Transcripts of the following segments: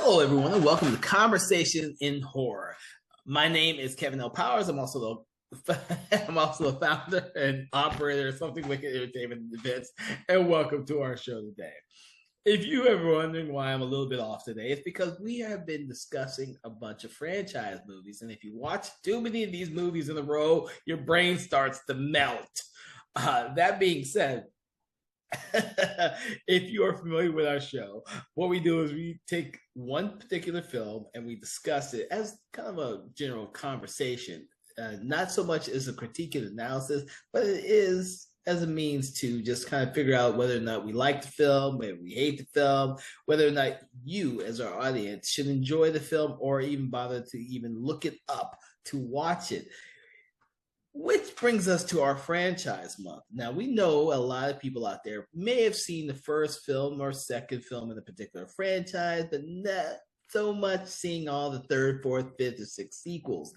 Hello, everyone, and welcome to Conversation in Horror. My name is Kevin L. Powers. I'm also the founder and operator of Something Wicked Entertainment Events, and welcome to our show today. If you ever wondering why I'm a little bit off today, it's because we have been discussing a bunch of franchise movies, and if you watch too many of these movies in a row, your brain starts to melt. That being said, if you are familiar with our show, what we do is we take one particular film and we discuss it as kind of a general conversation. Not so much as a critique and analysis, but it is as a means to just kind of figure out whether or not we like the film, whether we hate the film, whether or not you, as our audience, should enjoy the film or even bother to even look it up to watch it. Which brings us to our franchise month. Now, we know a lot of people out there may have seen the first film or second film in a particular franchise, but not so much seeing all the third, fourth, fifth, or sixth sequels.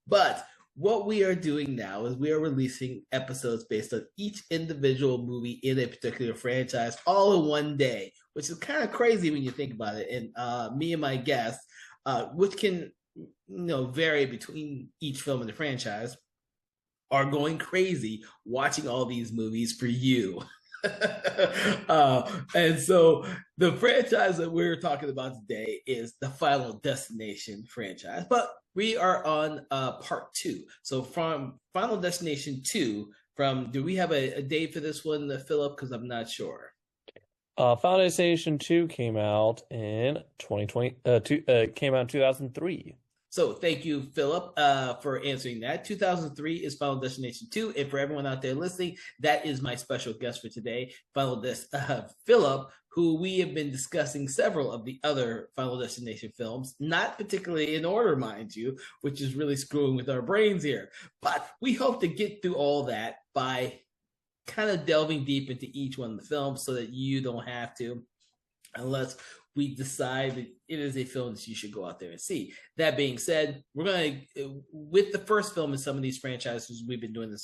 But what we are doing now is we are releasing episodes based on each individual movie in a particular franchise all in one day, which is kind of crazy when you think about it. And me and my guests, which can vary between each film in the franchise, are going crazy watching all these movies for you. And so the franchise that we're talking about today is the Final Destination franchise, but we are on part two. So from Final Destination 2, do we have a date for this one, Philip? Because I'm not sure. Final Destination 2 came out in 2020, came out in 2003. So thank you, Philip, for answering that. 2003 is Final Destination 2. And for everyone out there listening, that is my special guest for today, Philip, who we have been discussing several of the other Final Destination films, not particularly in order, mind you, which is really screwing with our brains here. But we hope to get through all that by kind of delving deep into each one of the films so that you don't have to, unless we decide that it is a film that you should go out there and see. That being said, we're going to, with the first film in some of these franchises we've been doing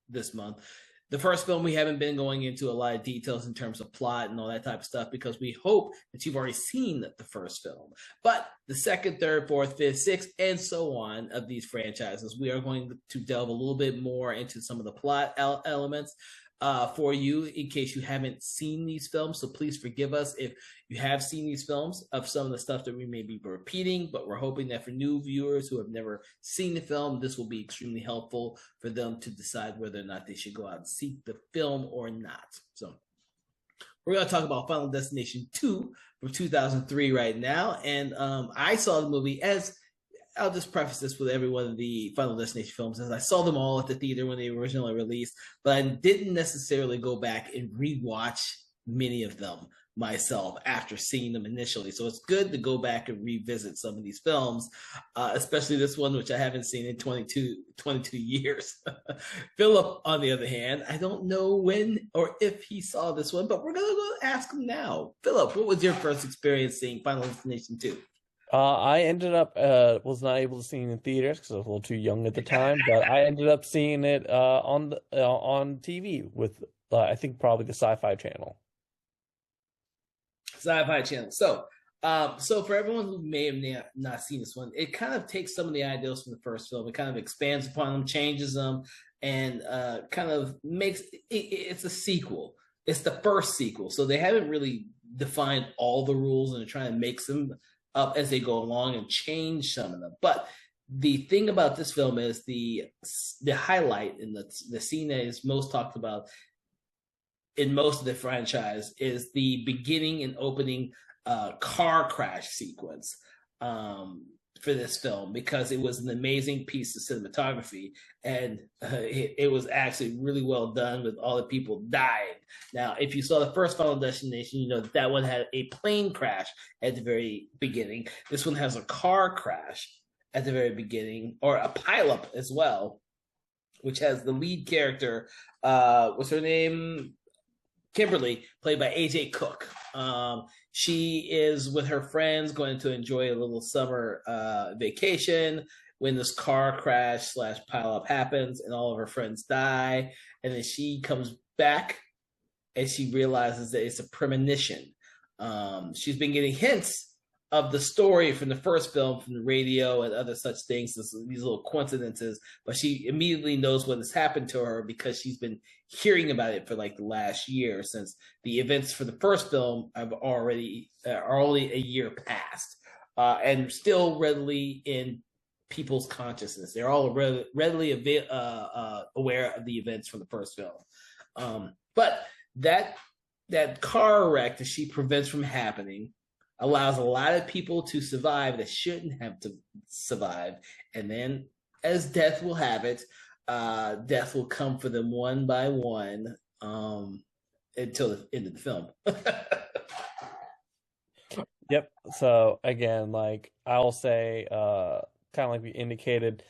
this month, the first film we haven't been going into a lot of details in terms of plot and all that type of stuff because we hope that you've already seen the first film. But the second, third, fourth, fifth, sixth, and so on of these franchises, we are going to delve a little bit more into some of the plot elements for you in case you haven't seen these films. So please forgive us if you have seen these films of some of the stuff that we may be repeating, but we're hoping that for new viewers who have never seen the film, this will be extremely helpful for them to decide whether or not they should go out and seek the film or not. So we're going to talk about Final Destination 2 from 2003 right now. And I saw the movie I'll just preface this with every one of the Final Destination films, as I saw them all at the theater when they were originally released, but I didn't necessarily go back and rewatch many of them myself after seeing them initially. So it's good to go back and revisit some of these films, especially this one, which I haven't seen in 22 years. Philip, on the other hand, I don't know when or if he saw this one, but we're going to go ask him now. Philip, what was your first experience seeing Final Destination 2? I ended up was not able to see it in theaters because I was a little too young at the time, but I ended up seeing it on TV with I think probably the Sci-Fi Channel. Sci-Fi Channel. So for everyone who may have not seen this one, it kind of takes some of the ideas from the first film. It kind of expands upon them, changes them, and kind of makes it's a sequel. It's the first sequel, so they haven't really defined all the rules and they're trying to make them up as they go along and change some of them. But the thing about this film is the highlight and the scene that is most talked about in most of the franchise is the beginning and opening car crash sequence for this film, because it was an amazing piece of cinematography and it was actually really well done with all the people dying. Now, if you saw the first Final Destination, you know that one had a plane crash at the very beginning. This one has a car crash at the very beginning, or a pileup as well, which has the lead character, what's her name? Kimberly, played by AJ Cook. She is with her friends going to enjoy a little summer vacation when this car crash / pileup happens and all of her friends die. And then she comes back and she realizes that it's a premonition. She's been getting hints of the story from the first film, from the radio and other such things, these little coincidences. But she immediately knows what has happened to her because she's been hearing about it for like the last year, since the events for the first film have already are only a year past, and still readily in people's consciousness. They're all readily aware of the events from the first film. But that car wreck that she prevents from happening allows a lot of people to survive that shouldn't have to survive. And then, as death will have it, death will come for them one by one, until the end of the film. Yep. So again, like I'll say, kind of like we indicated,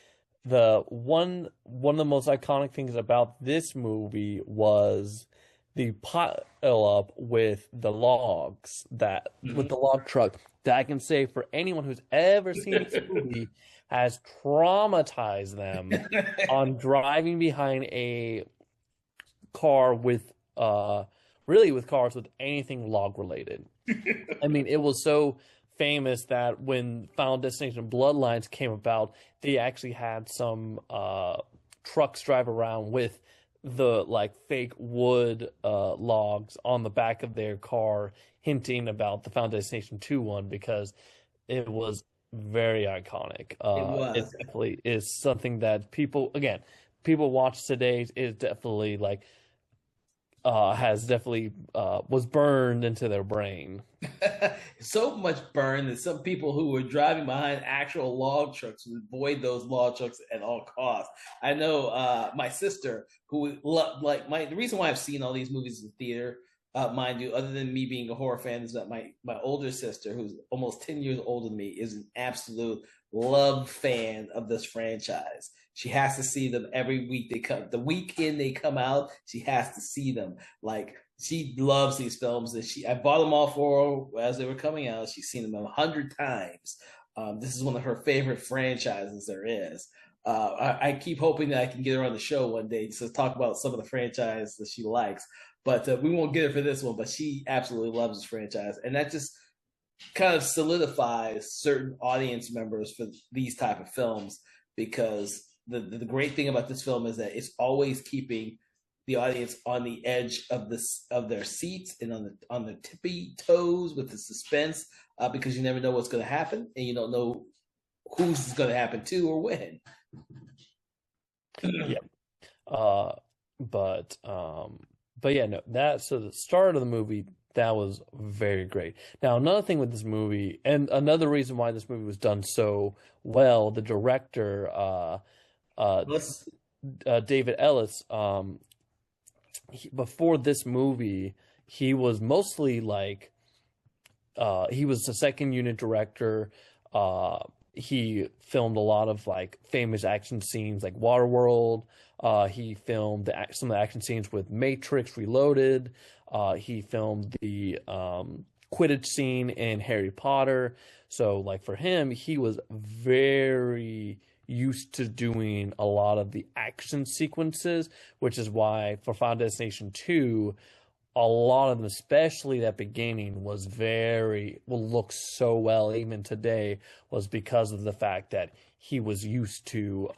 the one of the most iconic things about this movie was the pile up with the logs, that with the log truck, that I can say for anyone who's ever seen this movie has traumatized them on driving behind a car with really with cars with anything log related. I mean, it was so famous that when Final Destination Bloodlines came about, they actually had some trucks drive around with the like fake wood logs on the back of their car, hinting about the Final Destination 2 one, because it was very iconic. It definitely is something that people watch today, is definitely like has definitely was burned into their brain. So much burned that some people who were driving behind actual log trucks would avoid those log trucks at all costs. I know my sister, who the reason why I've seen all these movies in theater, mind you, other than me being a horror fan, is that my older sister, who's almost 10 years older than me, is an absolute love fan of this franchise. She has to see them every week they come. The weekend they come out, she has to see them. Like, she loves these films, and I bought them all for her as they were coming out. She's seen them 100 times. This is one of her favorite franchises there is. I keep hoping that I can get her on the show one day to talk about some of the franchise that she likes. But we won't get her for this one. But she absolutely loves this franchise, and that just kind of solidifies certain audience members for these type of films, because the great thing about this film is that it's always keeping the audience on the edge of their seats and on the tippy toes with the suspense, because you never know what's going to happen, and you don't know who's going to happen to or when. Yeah. But yeah, no, so the start of the movie, that was very great. Now, another thing with this movie, and another reason why this movie was done so well, the director, David Ellis, before this movie, he was mostly like, he was a second unit director. He filmed a lot of like famous action scenes like Waterworld. He filmed some of the action scenes with Matrix Reloaded. He filmed the Quidditch scene in Harry Potter. So like for him, he was very used to doing a lot of the action sequences, which is why for Final Destination 2, a lot of them, especially that beginning, will look so well even today, was because of the fact that he was used to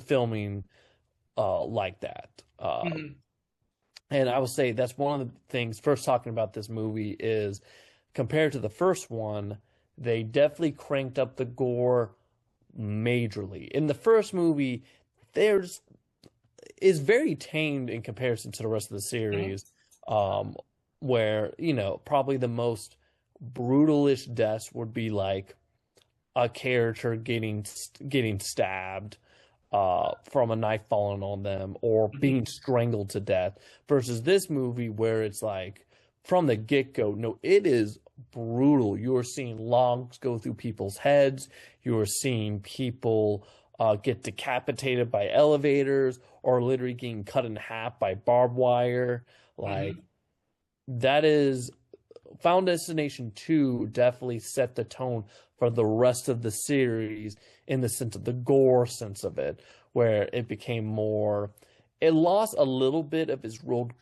filming like that. And I will say that's one of the things, first talking about this movie, is compared to the first one, they definitely cranked up the gore majorly. In the first movie, is very tamed in comparison to the rest of the series, where, probably the most brutalish deaths would be like a character getting stabbed from a knife falling on them, or being strangled to death, versus this movie where it's like from the get-go, no, it is brutal. You are seeing logs go through people's heads. You are seeing people get decapitated by elevators, or literally getting cut in half by barbed wire. Like, that is, Final Destination 2 definitely set the tone for the rest of the series in the sense of the gore sense of it, where it became more, it lost a little bit of its Rube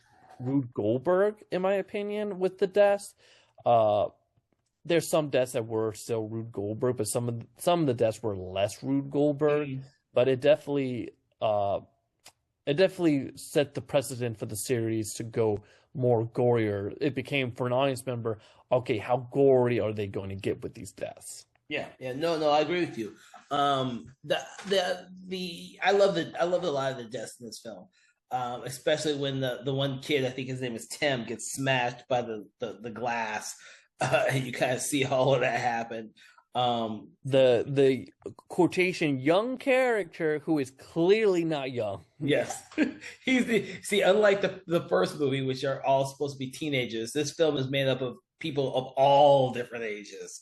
Goldberg, in my opinion, with the deaths. there's some deaths that were still Rube Goldberg, but some of the deaths were less Rube Goldberg. Mm. But it definitely set the precedent for the series to go more gorier. It became, for an audience member, okay, how gory are they going to get with these deaths? Yeah, yeah, no, I agree with you. The I love a lot of the deaths in this film, especially when the one kid, I think his name is Tim, gets smashed by the glass, and you kind of see all of that happen. The quotation young character who is clearly not young. Yes, he's unlike the first movie, which are all supposed to be teenagers. This film is made up of people of all different ages.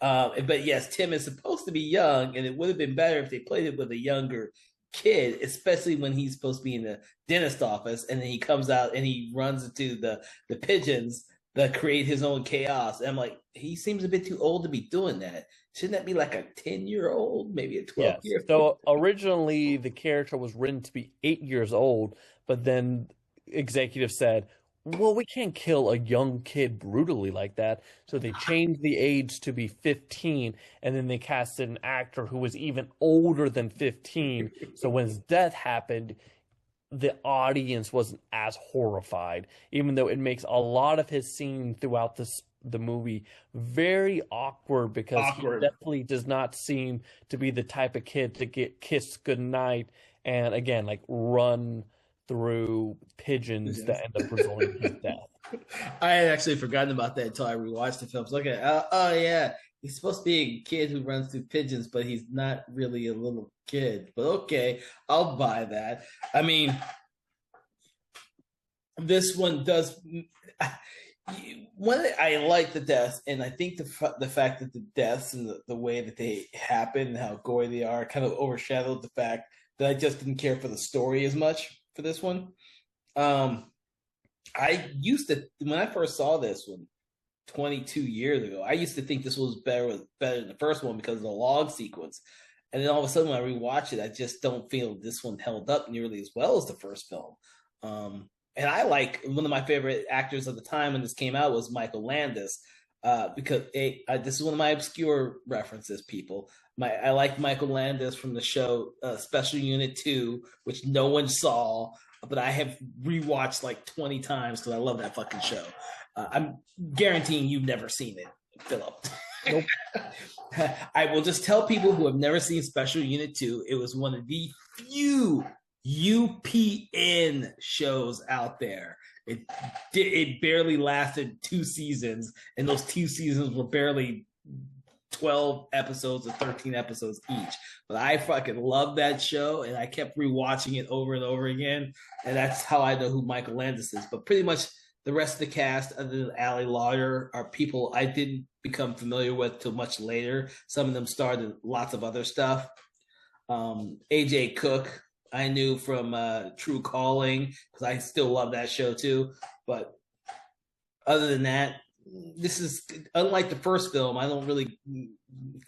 But yes, Tim is supposed to be young, and it would have been better if they played it with a younger kid, especially when he's supposed to be in the dentist office, and then he comes out and he runs into the pigeons that create his own chaos. And I'm like, he seems a bit too old to be doing that. Shouldn't that be like a 10-year-old, maybe a 12 Yes. year old? So originally the character was written to be 8 years old, but then executives said, well, we can't kill a young kid brutally like that. So they changed the age to be 15, and then they casted an actor who was even older than 15. So when his death happened, the audience wasn't as horrified, even though it makes a lot of his scene throughout the movie very awkward because he Awkward. definitely does not seem to be the type of kid to get kissed goodnight and again like run through pigeons that end up resulting in his death. I had actually forgotten about that until I rewatched the film. So okay, oh yeah, he's supposed to be a kid who runs through pigeons, but he's not really a little kid. But okay, I'll buy that. I mean, this one does. One, I like the deaths, and I think the fact that the deaths and the way that they happen and how gory they are kind of overshadowed the fact that I just didn't care for the story as much for this one. Um, I used to, when I first saw this one 22 years ago, I used to think this was better than the first one because of the log sequence. And then all of a sudden, when I rewatch it, I just don't feel this one held up nearly as well as the first film. And I like, one of my favorite actors of the time when this came out was Michael Landis, because this is one of my obscure references, people. I like Michael Landis from the show Special Unit 2, which no one saw, but I have rewatched like 20 times because I love that fucking show. I'm guaranteeing you've never seen it, Philip. Nope. I will just tell people who have never seen Special Unit 2, it was one of the few UPN shows out there. It barely lasted 2 seasons, and those 2 seasons were barely 12 episodes or 13 episodes each. But I fucking love that show, and I kept rewatching it over and over again, and that's how I know who Michael Landis is. But pretty much the rest of the cast, other than Ali Larter, are people I didn't become familiar with till much later. Some of them starred in lots of other stuff. AJ Cook, I knew from True Calling, because I still love that show too. But other than that, this is unlike the first film. I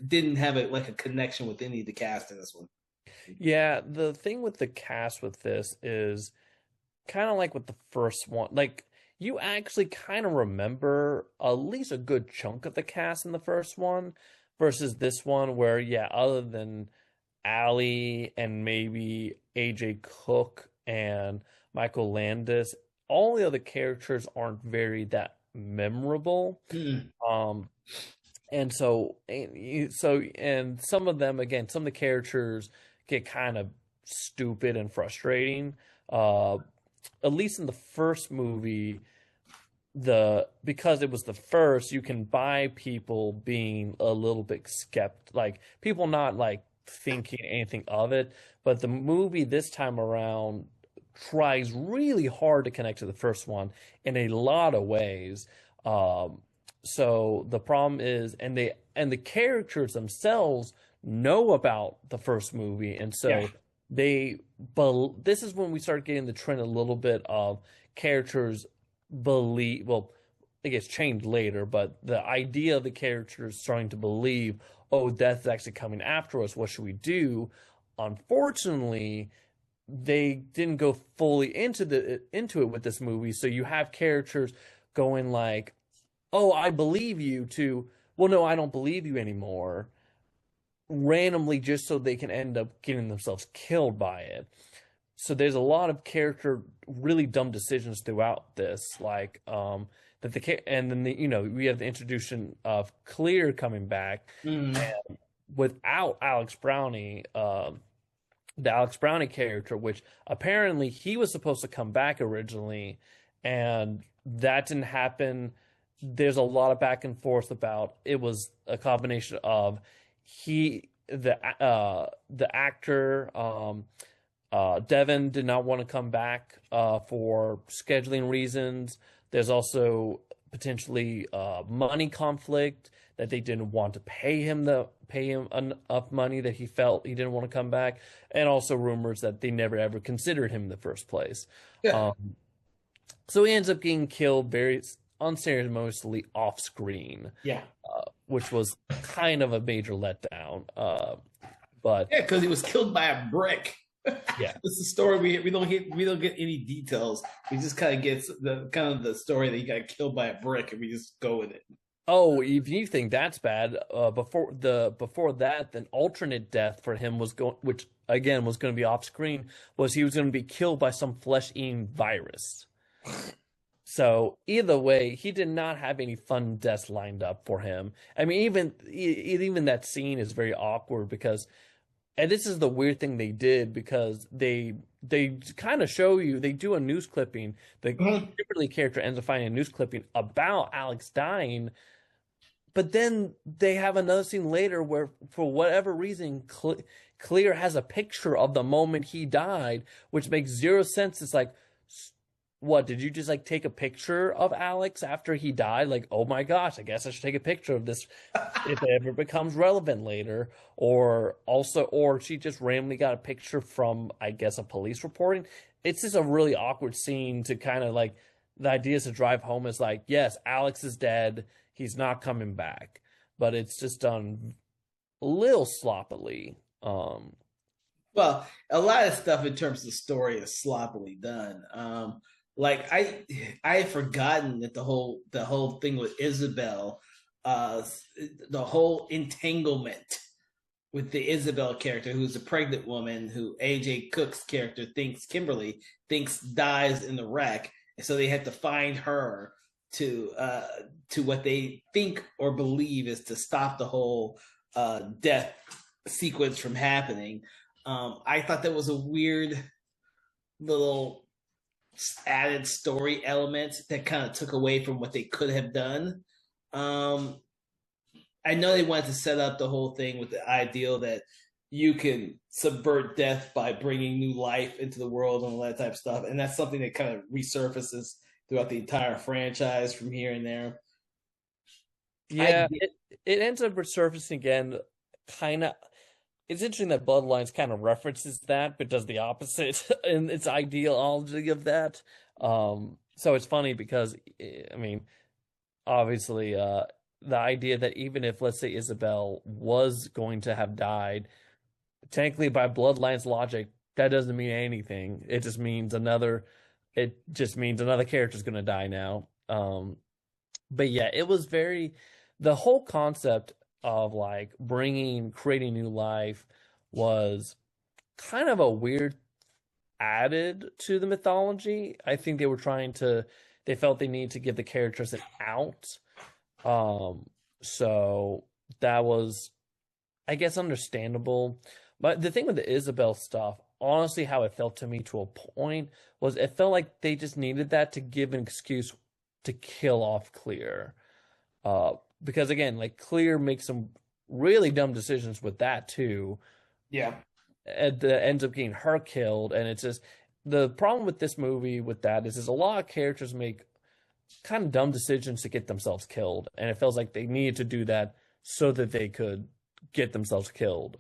didn't have a connection with any of the cast in this one. Yeah, the thing with the cast with this is kind of like with the first one. Like, you actually kind of remember at least a good chunk of the cast in the first one versus this one, where, yeah, other than Ali and maybe AJ Cook and Michael Landis, all the other characters aren't very that memorable. Um, and and some of them, again, some of the characters get kind of stupid and frustrating. At least in the first movie, because it was the first, you can buy people being a little bit like people not like thinking anything of it. But the movie this time around tries really hard to connect to the first one in a lot of ways. So the problem is, and the characters themselves know about the first movie, and so Yeah. this is when we start getting the trend a little bit of characters believe. Well, it gets changed later, but the idea of the characters starting to believe, oh, death is actually coming after us. What should we do? Unfortunately, they didn't go fully into it with this movie. So you have characters going like, "Oh, I believe you," to well, no, I don't believe you anymore, randomly just so they can end up getting themselves killed by it. So there's a lot of character really dumb decisions throughout this, like that and then we have the introduction of Clear coming back, Mm. and without Alex Brownie, the Alex Brownie character, which apparently he was supposed to come back originally, and that didn't happen. There's a lot of back and forth about it was a combination of the actor Devin did not want to come back for scheduling reasons. There's also potentially money conflict that they didn't want to pay him enough money that he felt he didn't want to come back, and also rumors that they never ever considered him in the first place. Yeah. So he ends up getting killed very unceremoniously off screen, Yeah. which was kind of a major letdown. But Yeah, because he was killed by a brick. yeah, It's the story we don't get any details. We just kind of get the story that he got killed by a brick, and we just go with it. oh, if you think that's bad, before that, then alternate death for him was going, which again was going to be off screen, was he was going to be killed by some flesh-eating virus. So either way, he did not have any fun deaths lined up for him. I mean, even that scene is very awkward because, and this is the weird thing they did, because they kind of show you, they do a news clipping. The Kimberly character ends up finding a news clipping about Alex dying, but then they have another scene later where, for whatever reason, Clear has a picture of the moment he died, which makes zero sense. It's like, what, did you just like take a picture of Alex after he died? Like, oh my gosh, I guess I should take a picture of this if it ever becomes relevant later. Or she just randomly got a picture from, I guess, a police reporting. It's just a really awkward scene to kind of like, the idea is to drive home is like, yes, Alex is dead. He's not coming back. But it's just done a little sloppily. Well, a lot of stuff in terms of the story is sloppily done. Like I had forgotten that the whole thing with Isabel, the whole entanglement with the Isabel character, who's a pregnant woman who AJ Cook's character Kimberly thinks dies in the wreck, and so they had to find her to what they think or believe is to stop the whole death sequence from happening. I thought that was a weird little added story element that kind of took away from what they could have done. I know they wanted to set up the whole thing with the ideal that you can subvert death by bringing new life into the world and all that type of stuff, and that's something that kind of resurfaces throughout the entire franchise from here and there. Yeah, it ends up resurfacing again, kind of. It's interesting that Bloodlines kind of references that, but does the opposite in its ideology of that. So it's funny because, I mean, obviously, the idea that even if, let's say, Isabel was going to have died, technically by Bloodlines logic, that doesn't mean anything. It just means another character's going to die now. But yeah, it was the whole concept of like creating new life was kind of a weird added to the mythology. I think they felt they needed to give the characters an out. So that was, I guess, understandable. But the thing with the Isabel stuff, honestly, how it felt to me to a point was it felt like they just needed that to give an excuse to kill off Clear. Because again, like Clear makes some really dumb decisions with that too. Yeah. And ends up getting her killed. And it's just, the problem with this movie with that is a lot of characters make kind of dumb decisions to get themselves killed. And it feels like they needed to do that so that they could get themselves killed.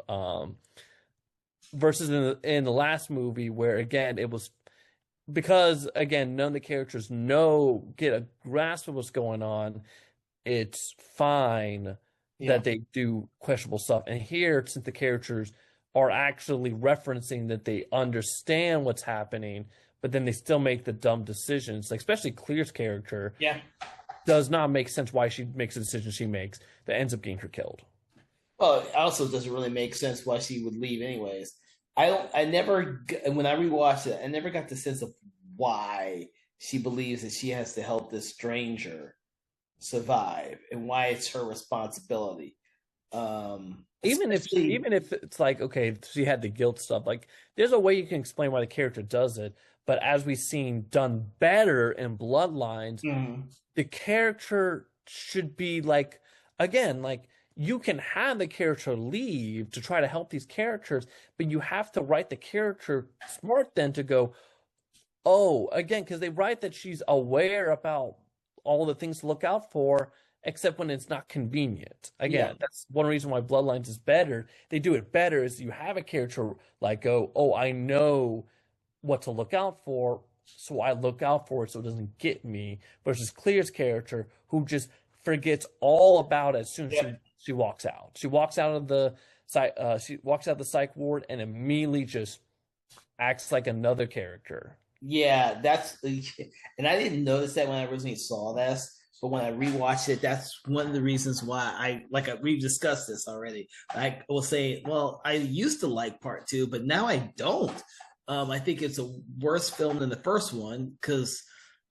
Versus in the last movie where, again, it was because, again, none of the characters get a grasp of what's going on. It's fine that they do questionable stuff. And here, since the characters are actually referencing that they understand what's happening, but then they still make the dumb decisions, like especially Clear's character. Yeah. does not make sense why she makes the decision she makes that ends up getting her killed. Well, it also doesn't really make sense why she would leave anyways. When I rewatched it, I never got the sense of why she believes that she has to help this stranger survive and why it's her responsibility. Even if it's like, okay, she had the guilt stuff, like there's a way you can explain why the character does it, but as we've seen done better in Bloodlines, the character should be like, again, like you can have the character leave to try to help these characters, but you have to write the character smart then to go, oh, again, because they write that she's aware about all the things to look out for, except when it's not convenient. Again, that's one reason why Bloodlines is better. They do it better is you have a character like go, oh, I know what to look out for, so I look out for it so it doesn't get me, versus Clear's character who just forgets all about it as soon as she walks out. She walks out of the psych ward and immediately just acts like another character. Yeah, and I didn't notice that when I originally saw this, but when I rewatched it, that's one of the reasons why we've discussed this already. I will say, well, I used to like part two, but now I don't. I think it's a worse film than the first one because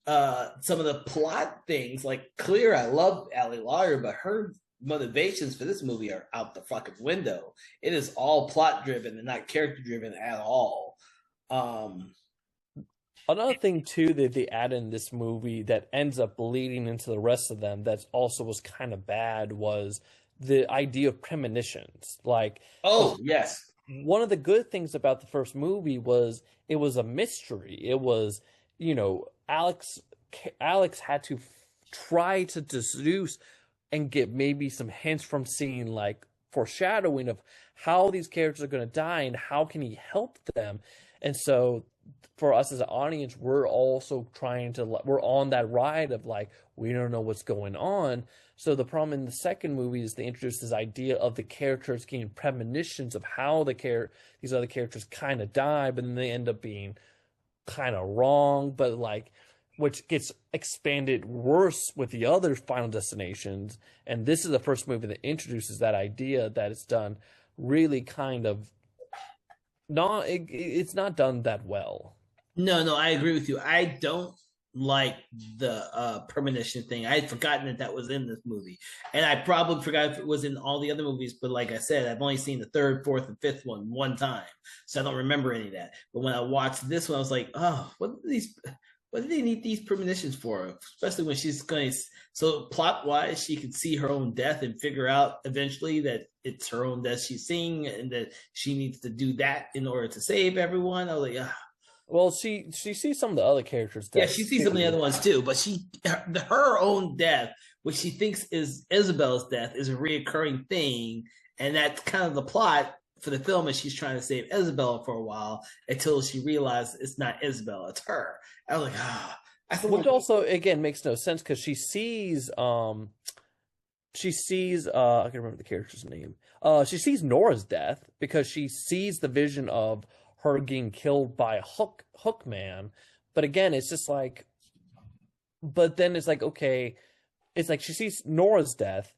some of the plot things, like Clear, I love Ali Lawyer, but her motivations for this movie are out the fucking window. It is all plot driven and not character driven at all. Another thing too that they add in this movie that ends up bleeding into the rest of them that also was kind of bad was the idea of premonitions. Like, oh yes, one of the good things about the first movie was it was a mystery. It was, Alex had to try to deduce and get maybe some hints from seeing like foreshadowing of how these characters are going to die and how can he help them. And so for us as an audience, we're also we're on that ride of like, we don't know what's going on. So the problem in the second movie is they introduce this idea of the characters getting premonitions of how these other characters kind of die, but then they end up being kind of wrong, but like, which gets expanded worse with the other Final Destinations. And this is the first movie that introduces that idea that it's done really kind of it's not done that well. No, I agree with you. I don't like the premonition thing. I had forgotten that was in this movie, and I probably forgot if it was in all the other movies. But like I said, I've only seen the third, fourth, and fifth one time, so I don't remember any of that. But when I watched this one, I was like, oh, what do they need these premonitions for? Especially when she's going to, so plot wise, she could see her own death and figure out eventually that it's her own death she's seeing and that she needs to do that in order to save everyone. I was like, ah. Well, she sees some of the other characters' death. Yeah, she sees some of the other ones too, but her own death, which she thinks is Isabel's death, is a reoccurring thing, and that's kind of the plot for the film. Is she's trying to save Isabel for a while until she realizes it's not Isabel, it's her. I was like, ah. Which also again makes no sense because she sees I can't remember the character's name. She sees Nora's death because she sees the vision of her getting killed by Hookman. But again, it's just like, but then it's like, okay, it's like she sees Nora's death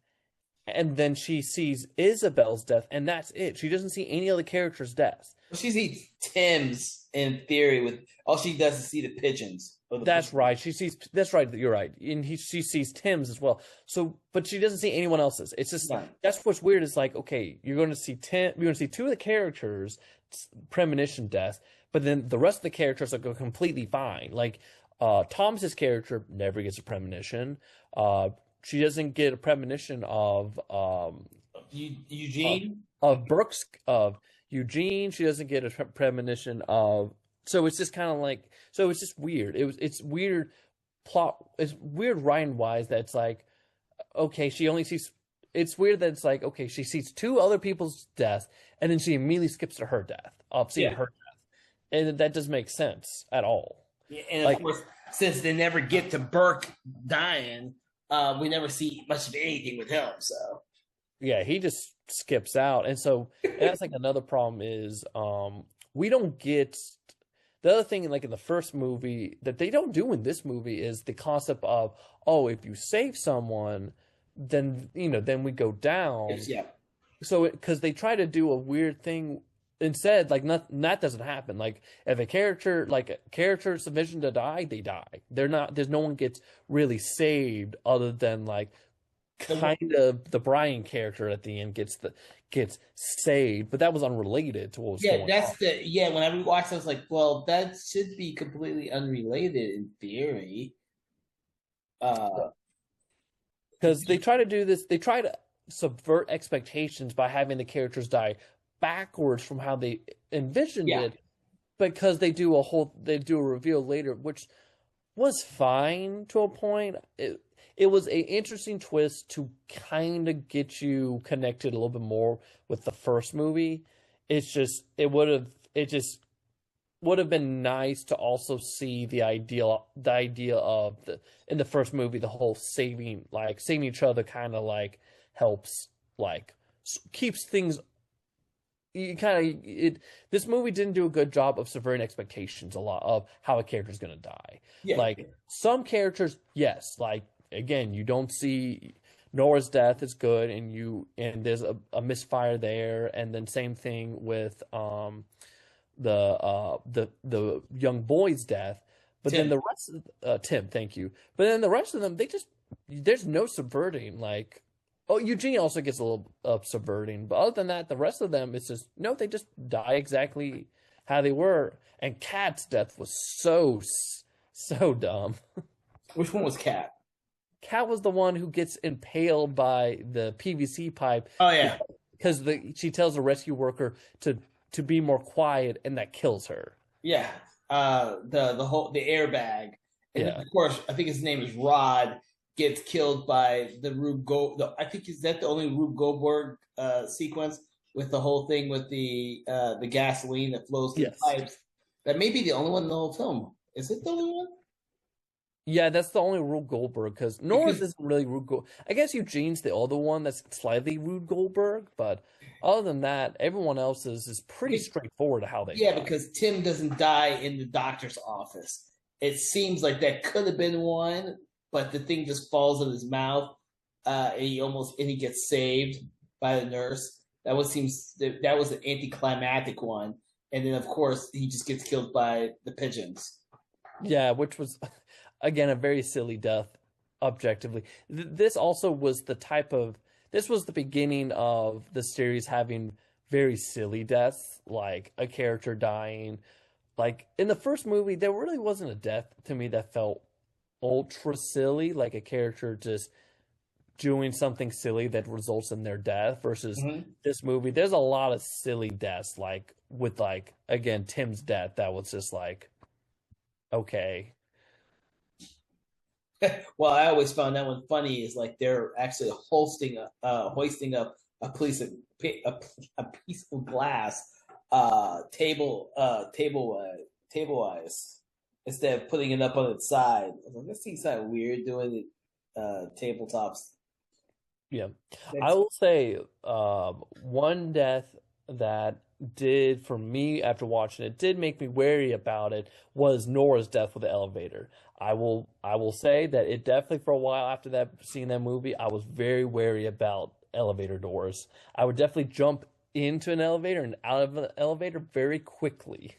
and then she sees Isabel's death and that's it. She doesn't see any other character's deaths. She sees Tim's in theory with all she does is see the pigeons. That's right. That's right. You're right. And she sees Tim's as well. So, but she doesn't see anyone else's. It's just, that's what's weird is like, okay, you're going to see you're going to see two of the characters premonition death, but then the rest of the characters are completely fine. Like, Thomas's character never gets a premonition. She doesn't get a premonition of, Eugene? Of Eugene. She doesn't get a premonition of, so it's just kind of like, so it's just weird. It's weird plot. It's weird writing wise that it's like, okay, she only sees. It's weird that it's like, okay, she sees two other people's deaths and then she immediately skips to her death. Seeing her death, and that doesn't make sense at all. Yeah, and of course, since they never get to Burke dying, we never see much of anything with him. So yeah, he just skips out, and so that's like another problem is we don't get the other thing, like in the first movie, that they don't do in this movie is the concept of, oh, if you save someone, then then we go down. Yeah. So because they try to do a weird thing instead, like that doesn't happen. Like if a character submission to die, they die. They're not. There's no one gets really saved other than like kind of the Brian character at the end gets saved, but that was unrelated to what was going on. When I rewatched, I was like, well, that should be completely unrelated in theory. Because they try to do this, they try to subvert expectations by having the characters die backwards from how they envisioned it, because they do a reveal later, which was fine to a point. It was an interesting twist to kind of get you connected a little bit more with the first movie. It just would have been nice to also see the idea of in the first movie, the whole saving each other kind of like helps, like keeps things. This movie didn't do a good job of subverting expectations a lot of how a character's gonna die. Like some characters, yes, like again, you don't see Nora's death is good, and there's a misfire there, and then same thing with the young boy's death, but Tim. then the rest of Tim, thank you. But then the rest of them, there's no subverting. Like, oh, Eugene also gets a little subverting, but other than that, the rest of them, it's just no, they just die exactly how they were. And Kat's death was so dumb. Which one was Kat? Kat was the one who gets impaled by the PVC pipe. Oh yeah, because she tells the rescue worker to be more quiet, and that kills her. Yeah, the airbag, and of course, I think his name is Rod, gets killed by the Rube Goldberg. I think is that the only Rube Goldberg sequence with the whole thing with the gasoline that flows through the pipes. That may be the only one in the whole film. Is it the only one? Yeah, that's the only Rube Goldberg, because Nora's isn't really Rube Goldberg. I guess Eugene's the other one that's slightly Rube Goldberg, but other than that, everyone else is pretty straightforward to how they die. Because Tim doesn't die in the doctor's office. It seems like that could have been one, but the thing just falls in his mouth, and he gets saved by the nurse. That was an anticlimactic one, and then of course he just gets killed by the pigeons. Yeah, which was again a very silly death, objectively. This also was this was the beginning of the series having very silly deaths, like a character dying. Like in the first movie, there really wasn't a death to me that felt ultra silly, like a character just doing something silly that results in their death, versus this movie. There's a lot of silly deaths, like with again, Tim's death, that was just like, okay. Well, I always found that one funny. Is like they're actually hoisting up a piece of glass, table wise, instead of putting it up on its side. I was like, that seems kind of weird doing it tabletops. Yeah, I will say one death that did, for me, after watching it, did make me wary about it, was Nora's death with the elevator. I will say that it definitely, for a while after that, seeing that movie, I was very wary about elevator doors. I would definitely jump into an elevator and out of an elevator very quickly.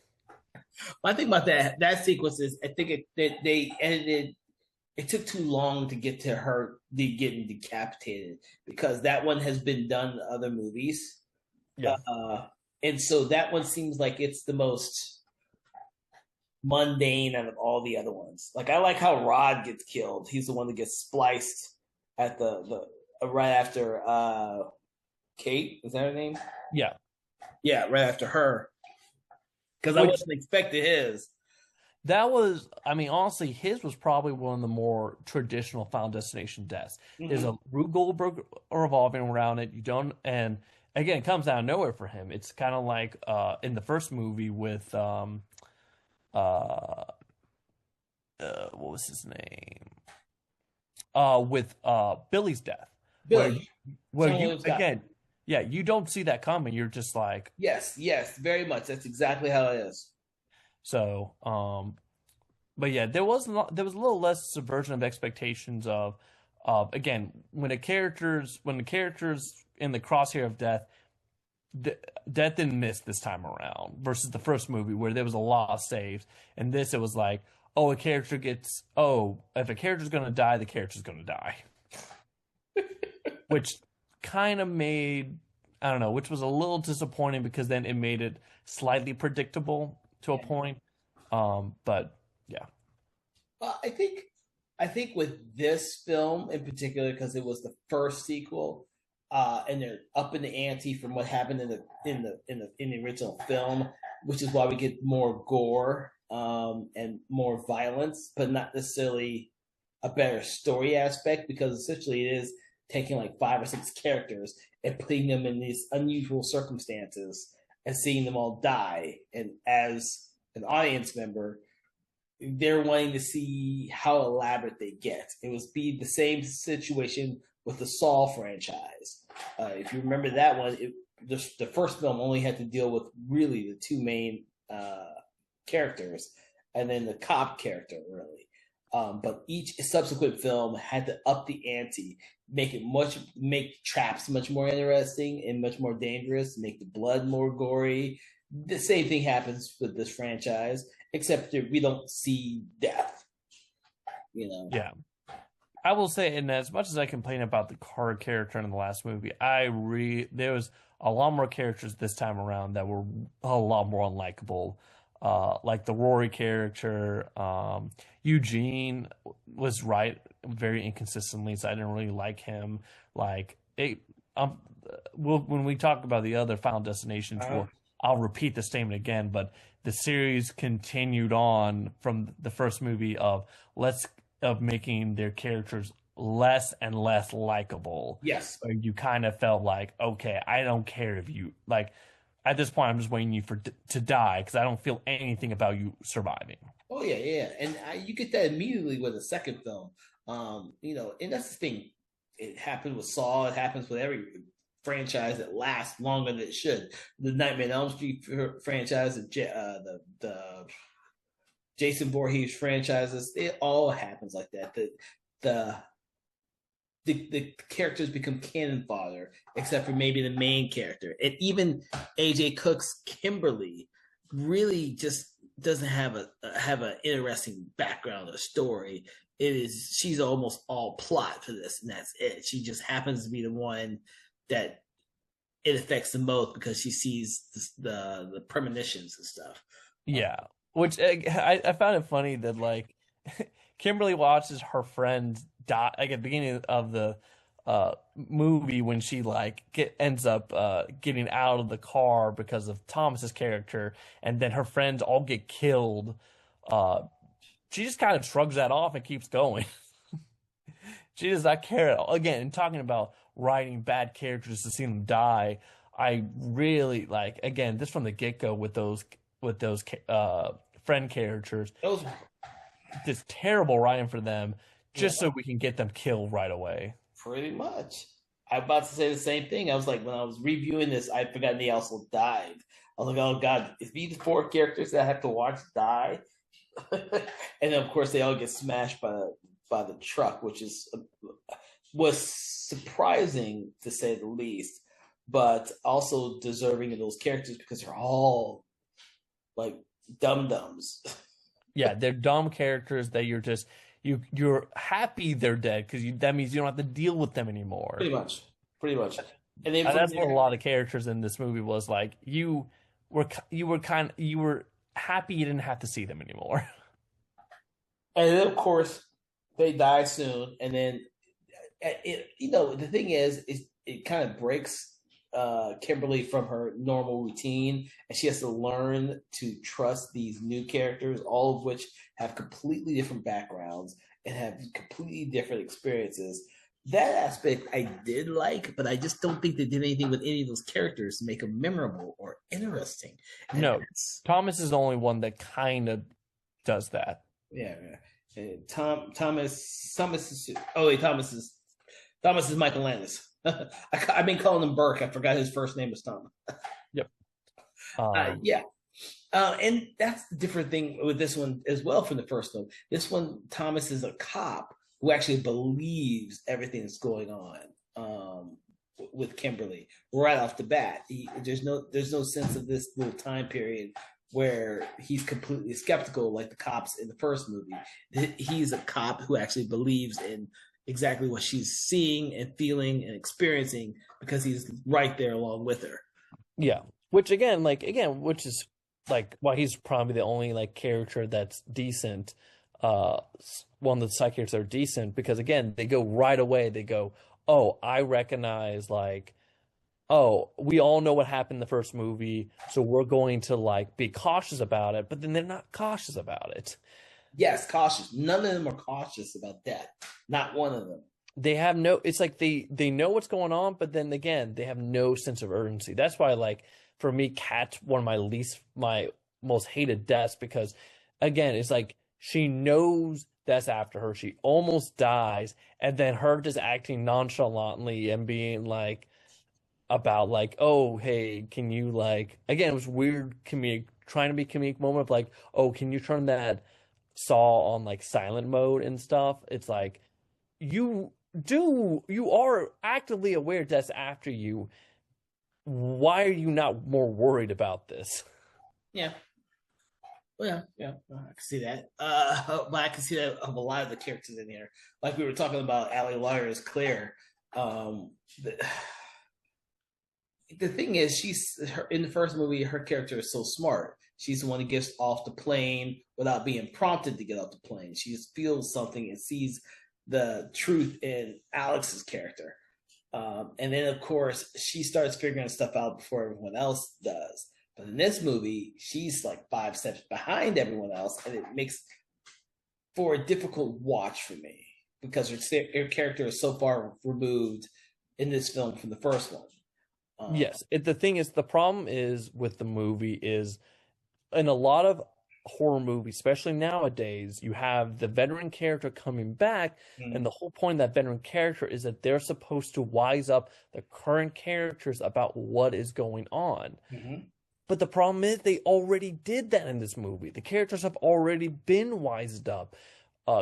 I think about that sequence is, I think they edited. It took too long to get to her getting decapitated, because that one has been done in other movies. Yeah. And so that one seems like it's the most mundane out of all the other ones. Like, I like how Rod gets killed. He's the one that gets spliced at the right after Kate. Is that her name? Yeah. Yeah, right after her. Because I wasn't expecting his. That was, I mean, honestly, his was probably one of the more traditional Final Destination deaths. There's a Rube Goldberg revolving around it. And again, it comes out of nowhere for him. It's kind of like in the first movie with what was his name? With Billy's death. Billy. Where you again, yeah, you don't see that coming. You're just like, yes, very much. That's exactly how it is. So, but yeah, there was a little less subversion of expectations of again when the characters in the crosshair of death, death didn't miss this time around versus the first movie where there was a lot of saves, and this it was like, oh, if a character's gonna die, the character's gonna die, which kind of made, I don't know, which was a little disappointing because then it made it slightly predictable to a point. But yeah. I think with this film in particular, because it was the first sequel, and they're up in the ante from what happened in the original film, which is why we get more gore, and more violence, but not necessarily a better story aspect, because essentially it is taking like 5 or 6 characters and putting them in these unusual circumstances and seeing them all die. And as an audience member, they're wanting to see how elaborate they get. It was be the same situation with the Saw franchise. If you remember that one, the first film only had to deal with really the two main characters, and then the cop character, really. But each subsequent film had to up the ante, make traps much more interesting and much more dangerous, make the blood more gory. The same thing happens with this franchise, except that we don't see death. Yeah. I will say, and as much as I complain about the card character in the last movie, there was a lot more characters this time around that were a lot more unlikable. Like the Rory character, Eugene was right very inconsistently, so I didn't really like him. Like when we talk about the other Final Destinations, I'll repeat the statement again, but the series continued on from the first movie of making their characters less and less likable. Yes. You kind of felt like, okay, I don't care if you like. At this point, I'm just waiting to die because I don't feel anything about you surviving. Oh yeah, and you get that immediately with the second film. And that's the thing. It happened with Saw. It happens with every franchise that lasts longer than it should. The Nightmare on Elm Street franchise, the Jason Voorhees franchises, it all happens like that. The the characters become cannon fodder, except for maybe the main character. And even AJ Cook's Kimberly really just doesn't have an interesting background or story. She's almost all plot for this, and that's it. She just happens to be the one that it affects the most because she sees the premonitions and stuff. Yeah, which I found it funny that like Kimberly watches her friend die like at the beginning of the movie when she like ends up getting out of the car because of Thomas's character, and then her friends all get killed. She just kind of shrugs that off and keeps going. She does not care at all. Again, talking about writing bad characters to see them die, I really like, again, this from the get-go with those friend characters. This terrible writing for them just so we can get them killed right away. Pretty much. I'm about to say the same thing. I was like, when I was reviewing this, I forgot they also died. I was like, oh God, is these 4 characters that I have to watch die? And then, of course, they all get smashed by the truck, which was surprising to say the least, but also deserving of those characters because they're all like dum-dums. Yeah, they're dumb characters that you're happy they're dead because that means you don't have to deal with them anymore. Pretty much. And that's what a lot of characters in this movie was like. You were happy you didn't have to see them anymore. And then, of course, they die soon. And then, the thing is it kind of breaks Kimberly from her normal routine, and she has to learn to trust these new characters, all of which have completely different backgrounds and have completely different experiences. That aspect I did like, but I just don't think they did anything with any of those characters to make them memorable or interesting. And no, Thomas is the only one that kind of does that. Yeah. Thomas is Michael Landis. I've been calling him Burke. I forgot his first name was Tom. Yep. Yeah. And that's the different thing with this one as well from the first one. This one, Thomas is a cop who actually believes everything that's going on with Kimberly right off the bat. There's no sense of this little time period where he's completely skeptical like the cops in the first movie. He's a cop who actually believes in exactly what she's seeing and feeling and experiencing because he's right there along with her. Yeah, which is like why he's probably the only like character that's decent. One of the side characters are decent because again, they go right away. They go, "Oh, I recognize like, oh, we all know what happened in the first movie, so we're going to like be cautious about it." But then they're not cautious about it. Yes, cautious. None of them are cautious about death. Not one of them. They have no, it's like they know what's going on, but then again, they have no sense of urgency. That's why, like, for me, Kat's one of my most hated deaths because, again, it's like she knows that's after her. She almost dies, and then her just acting nonchalantly and being like, about like, oh, hey, can you like, again, it was weird comedic, trying to be comedic moment of like, oh, can you turn that saw on like silent mode and stuff? It's like, you are actively aware that's after you. Why are you not more worried about this? Yeah. Well, yeah, I can see that. But I can see that of a lot of the characters in here. Like we were talking about Ali Larter's Claire. The, the thing is, in the first movie, her character is so smart. She's the one that gets off the plane without being prompted to get off the plane. She just feels something and sees the truth in Alex's character. And then, of course, she starts figuring stuff out before everyone else does. But in this movie, she's like 5 steps behind everyone else, and it makes for a difficult watch for me because her character is so far removed in this film from the first one. Yes, the thing is, the problem is with the movie is in a lot of horror movies, especially nowadays, you have the veteran character coming back, and the whole point of that veteran character is that they're supposed to wise up the current characters about what is going on. But the problem is they already did that in this movie. The characters have already been wised up.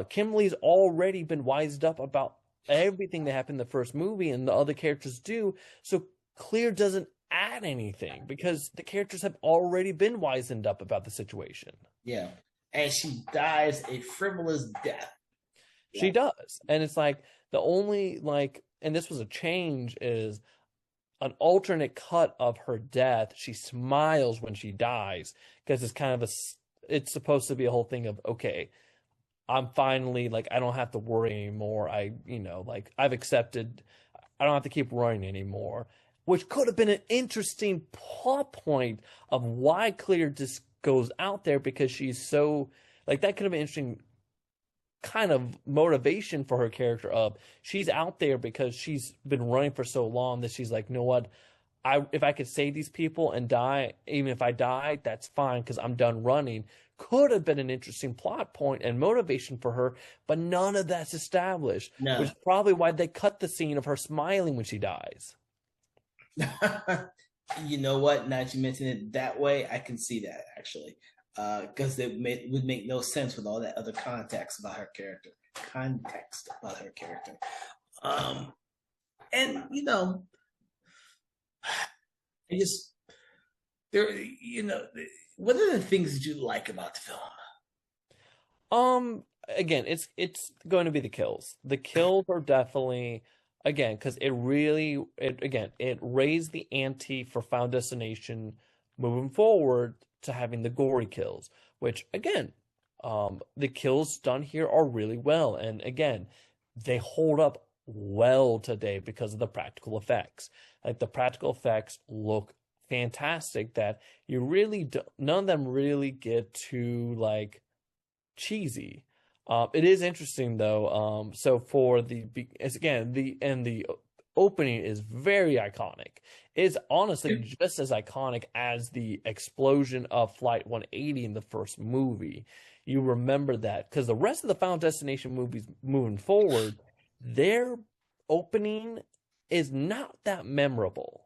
Kimberly's already been wised up about everything that happened in the first movie, and the other characters do. So Claire doesn't add anything because the characters have already been wizened up about the situation. Yeah. And she dies a frivolous death. She does. And it's like the only like, and this was a change, is an alternate cut of her death. She smiles when she dies because it's kind of it's supposed to be a whole thing of, okay, I'm finally like, I don't have to worry anymore. Like I've accepted, I don't have to keep running anymore. Which could have been an interesting plot point of why Claire just goes out there because she's so, like, that could have been interesting kind of motivation for her character of she's out there because she's been running for so long that she's like, you know what, if I could save these people and die, even if I die, that's fine because I'm done running. Could have been an interesting plot point and motivation for her, but none of that's established. No. Which is probably why they cut the scene of her smiling when she dies. You know what? Now that you mention it that way, I can see that actually, because it would make no sense with all that other context about her character. And I just there. What are the things that you like about the film? Again, it's going to be the kills. The kills are definitely. Again, because it raised the ante for Final Destination moving forward to having the gory kills, which again, the kills done here are really well. And again, they hold up well today because of the practical effects. Like the practical effects look fantastic that you really none of them really get too like cheesy. It is interesting though. So for the opening is very iconic. It's honestly just as iconic as the explosion of Flight 180 in the first movie. You remember that because the rest of the Final Destination movies moving forward, their opening is not that memorable.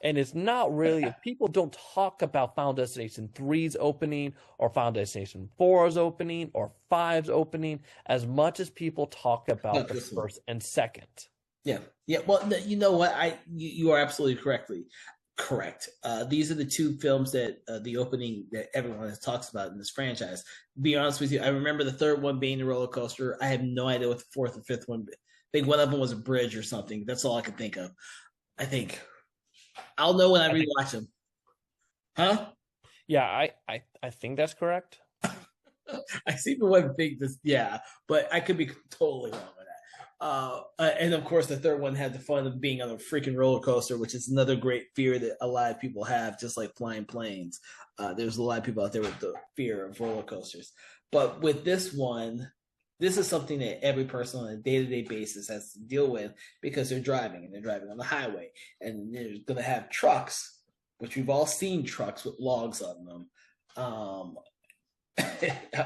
And it's not really, people don't talk about Final Destination 3's opening or Final Destination 4's opening or 5's opening as much as people talk about Not the this one. first and second. Yeah, yeah. Well, you know what? You are absolutely correct. These are the two films that the opening that everyone has talks about in this franchise. To be honest with you, I remember the third one being the roller coaster. I have no idea what the fourth and fifth one. I think one of them was a bridge or something. That's all I could think of. I think I'll know when I rewatch them. Huh? Yeah, I think that's correct. I see the one thing. This, yeah, but I could be totally wrong with that. And of course, the third one had the fun of being on a freaking roller coaster, which is another great fear that a lot of people have, just like flying planes. There's a lot of people out there with the fear of roller coasters. But with this one, this is something that every person on a day-to-day basis has to deal with because they're driving and they're driving on the highway, and they're going to have trucks, which we've all seen trucks with logs on them.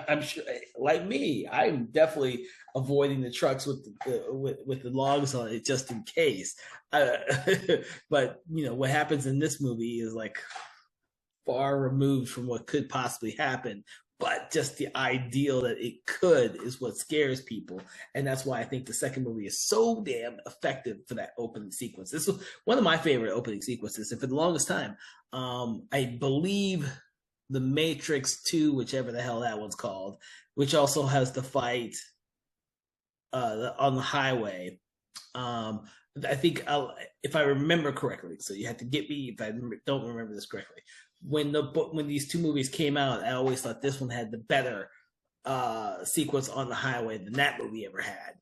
I'm sure, like me, I'm definitely avoiding the trucks with the logs on it just in case. But you know what happens in this movie is like far removed from what could possibly happen. But just the ideal that it could is what scares people, and that's why I think the second movie is so damn effective for that opening sequence. This was one of my favorite opening sequences, and for the longest time, I believe the Matrix 2, whichever the hell that one's called, which also has the fight on the highway. I think if I remember correctly, so you have to get me if I don't remember this correctly. When these two movies came out, I always thought this one had the better sequence on the highway than that movie ever had.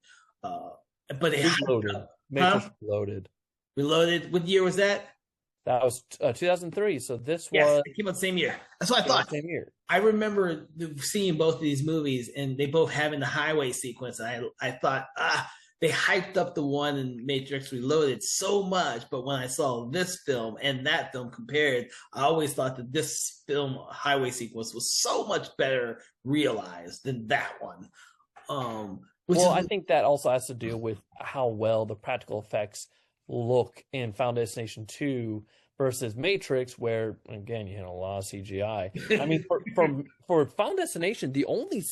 But it Reloaded. Matrix Reloaded. Reloaded. What year was that? That was 2003. So this yes, was it came out the same year. That's what I thought. Same year. I remember seeing both of these movies, and they both having the highway sequence. And I thought, they hyped up the one in Matrix Reloaded so much, but when I saw this film and that film compared, I always thought that this film highway sequence was so much better realized than that one. Well, I think that also has to do with how well the practical effects look in Final Destination 2 versus Matrix, where again you had a lot of CGI. I mean, for Final Destination, the only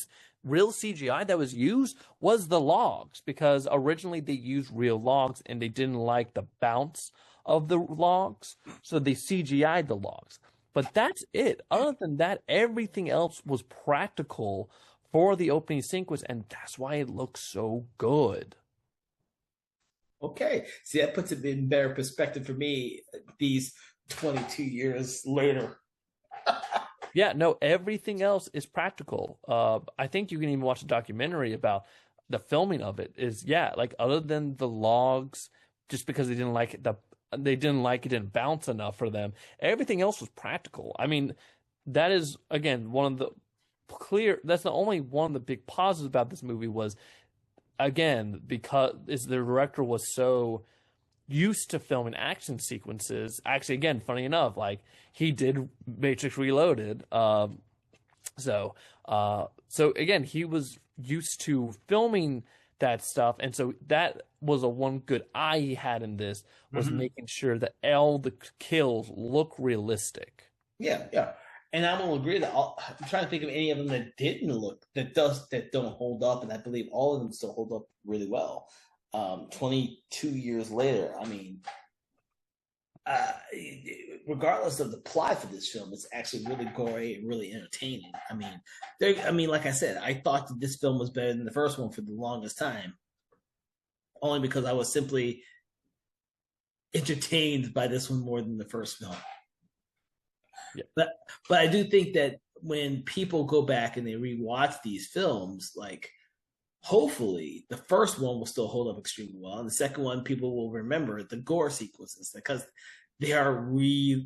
real CGI that was used was the logs, because originally they used real logs and they didn't like the bounce of the logs, so they CGI'd the logs. But that's it. Other than that, everything else was practical for the opening sequence, and that's why it looks so good. Okay. See, that puts it in better perspective for me these 22 years later. Yeah, no, everything else is practical. I think you can even watch a documentary about the filming of it. Is like other than the logs, just because they didn't like it, it didn't bounce enough for them. Everything else was practical. I mean, that is again one of the that's the only one of the big positives about this movie was, again, because the director was so used to filming action sequences. Actually, again, funny enough, like he did Matrix Reloaded. So again, he was used to filming that stuff, and so that was a one good eye he had in this was making sure that all the kills look realistic. Yeah, yeah. And I will agree that I'm trying to think of any of them that didn't look that don't hold up, and I believe all of them still hold up really well. 22 years later, I mean, regardless of the plot for this film, it's actually really gory and really entertaining. I mean, like I said, I thought that this film was better than the first one for the longest time, only because I was simply entertained by this one more than the first film. Yeah. But I do think that when people go back and they rewatch these films, like hopefully the first one will still hold up extremely well, and the second one people will remember the gore sequences because they are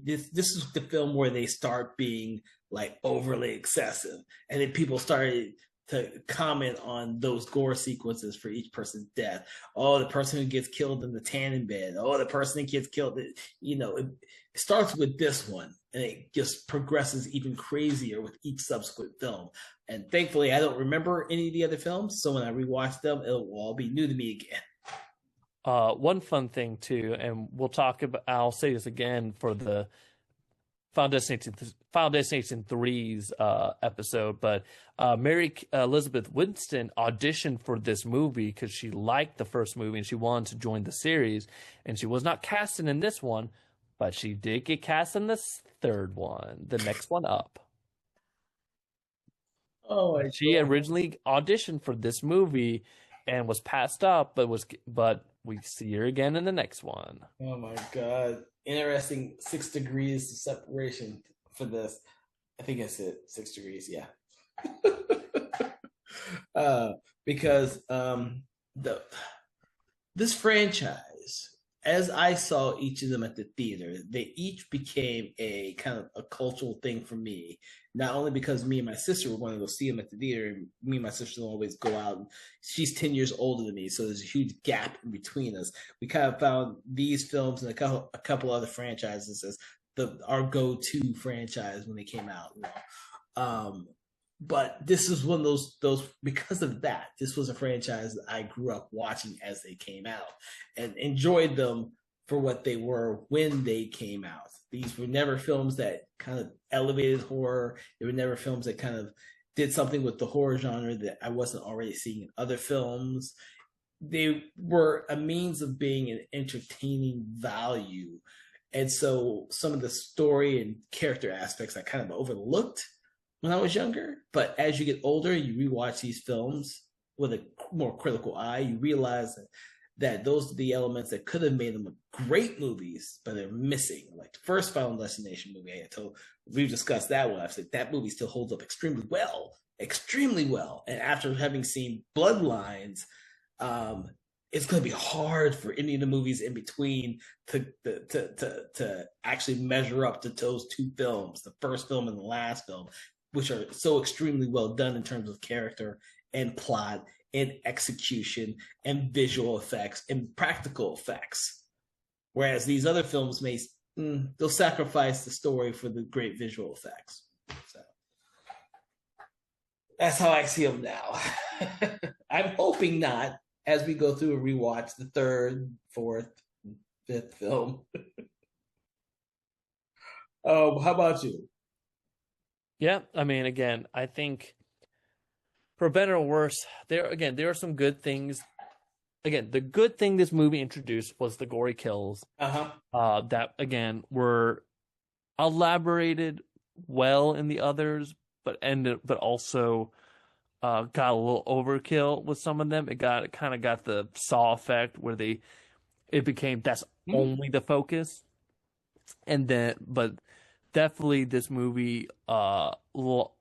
this is the film where they start being like overly excessive, and then people started to comment on those gore sequences for each person's death. Oh, the person who gets killed in the tanning bed. Oh, the person who gets killed. It starts with this one, and it just progresses even crazier with each subsequent film. And thankfully, I don't remember any of the other films, so when I rewatch them, it will all be new to me again. One fun thing too, and we'll talk about. I'll say this again for the Final Destination 3's episode, but Mary Elizabeth Winston auditioned for this movie because she liked the first movie and she wanted to join the series, and she was not casted in this one, but she did get cast in this third one, the next one up. Oh my She God. originally auditioned for this movie and was passed up, but we see her again in the next one. Oh my God. Interesting 6 degrees of separation for this. I think I said 6 degrees, yeah. uh because the this franchise, as I saw each of them at the theater, they each became a kind of a cultural thing for me. Not only because me and my sister were going to go see them at the theater, and me and my sister always go out. She's 10 years older than me, so there's a huge gap in between us. We kind of found these films and a couple other franchises as our go-to franchise when they came out. But this is one of those because of that. This was a franchise that I grew up watching as they came out and enjoyed them for what they were when they came out. These were never films that kind of elevated horror. They were never films that kind of did something with the horror genre that I wasn't already seeing in other films. They were a means of being an entertaining value. And so some of the story and character aspects I kind of overlooked when I was younger. But as you get older, you rewatch these films with a more critical eye. You realize that those are the elements that could have made them great movies, but they're missing. Like the first Final Destination movie, I told we've discussed that one. I've said that movie still holds up extremely well, extremely well. And after having seen Bloodlines, it's going to be hard for any of the movies in between to actually measure up to those two films, the first film and the last film, which are so extremely well done in terms of character and plot and execution and visual effects and practical effects. Whereas these other films they'll sacrifice the story for the great visual effects. So that's how I see them now. I'm hoping not as we go through and rewatch the third, fourth, fifth film. How about you? Yeah, I mean, again, I think for better or worse, there are some good things. Again, the good thing this movie introduced was the gory kills. That again were elaborated well in the others, but also got a little overkill with some of them. It kind of got the Saw effect where it became that's only the focus, and then but definitely this movie will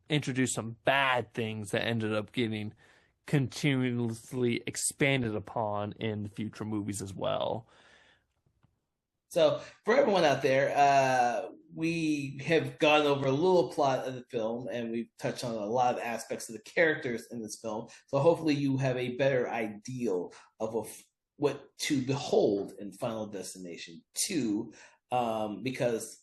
introduce some bad things that ended up getting continuously expanded upon in future movies as well. So, for everyone out there, we have gone over a little plot of the film and we've touched on a lot of aspects of the characters in this film. So, hopefully, you have a better ideal of what to behold in Final Destination 2. Because,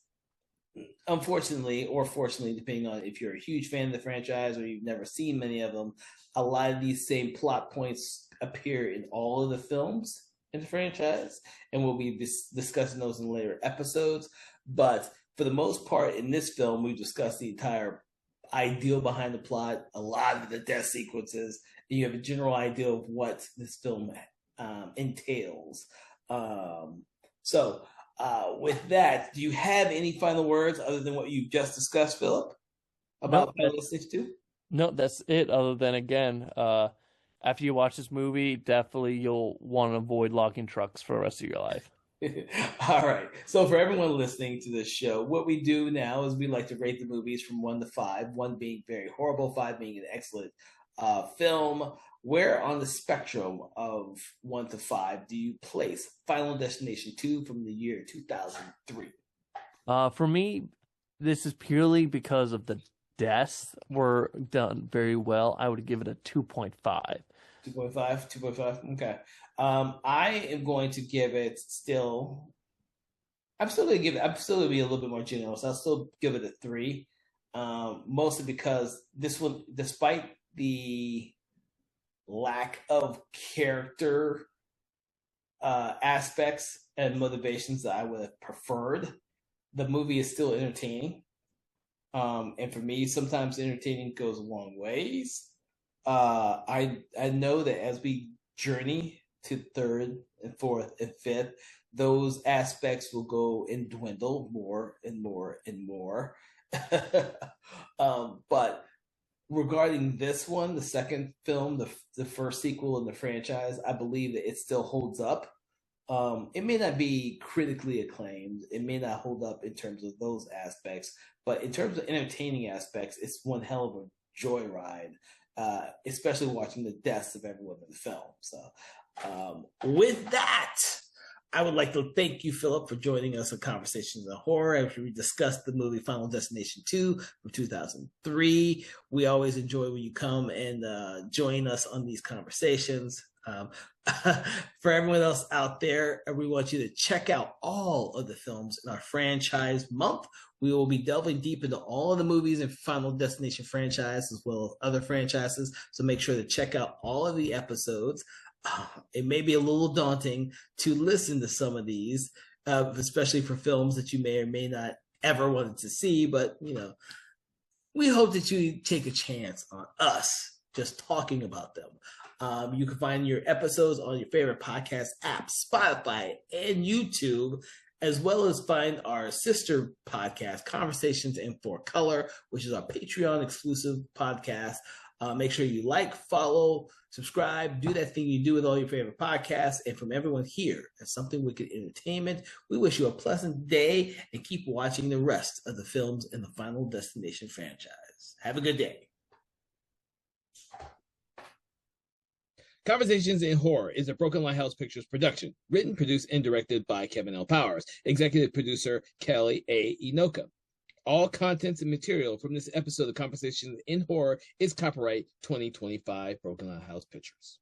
unfortunately, or fortunately, depending on if you're a huge fan of the franchise or you've never seen many of them, a lot of these same plot points appear in all of the films in the franchise, and we'll be discussing those in later episodes. But for the most part, in this film, we discussed the entire ideal behind the plot, a lot of the death sequences, and you have a general idea of what this film entails. With that, do you have any final words other than what you've just discussed, Philip, about Final Destination 2? No, that's it. Other than, again, after you watch this movie, definitely you'll want to avoid logging trucks for the rest of your life. All right. So for everyone listening to this show, what we do now is we like to rate the movies from 1 to 5, 1 being very horrible, 5 being an excellent film. Where on the spectrum of 1 to 5 do you place Final Destination 2 from the year 2003? For me, this is purely because of the deaths were done very well. I would give it a 2.5. 2.5, 2.5. Okay. I am going to give it still. I'm still going to be a little bit more generous. I'll still give it a 3. Mostly because this one, despite the lack of character aspects and motivations that I would have preferred, the movie is still entertaining. And for me, sometimes entertaining goes a long ways. I know that as we journey to third and fourth and fifth, those aspects will go and dwindle more and more and more. But regarding this one, the second film, the first sequel in the franchise, I believe that it still holds up. It may not be critically acclaimed. It may not hold up in terms of those aspects, but in terms of entertaining aspects, it's one hell of a joyride, especially watching the deaths of everyone in the film. So, with that, I would like to thank you, Philip, for joining us on Conversations on Horror as we discussed the movie Final Destination 2 from 2003. We always enjoy when you come and join us on these conversations. For everyone else out there, we want you to check out all of the films in our franchise month. We will be delving deep into all of the movies in Final Destination franchise as well as other franchises. So make sure to check out all of the episodes. It may be a little daunting to listen to some of these, especially for films that you may or may not ever wanted to see. But, we hope that you take a chance on us just talking about them. You can find your episodes on your favorite podcast app, Spotify, and YouTube, as well as find our sister podcast, Conversations in 4Color, which is our Patreon exclusive podcast. Make sure you like, follow, subscribe, do that thing you do with all your favorite podcasts. And from everyone here at Something Wicked Entertainment, we wish you a pleasant day and keep watching the rest of the films in the Final Destination franchise. Have a good day. Conversations in Horror is a Broken Lighthouse Pictures production, written, produced, and directed by Kevin L. Powers, executive producer Kelly A. Inoka. All contents and material from this episode of Conversations in Horror is copyright 2025 Broken Lighthouse Pictures.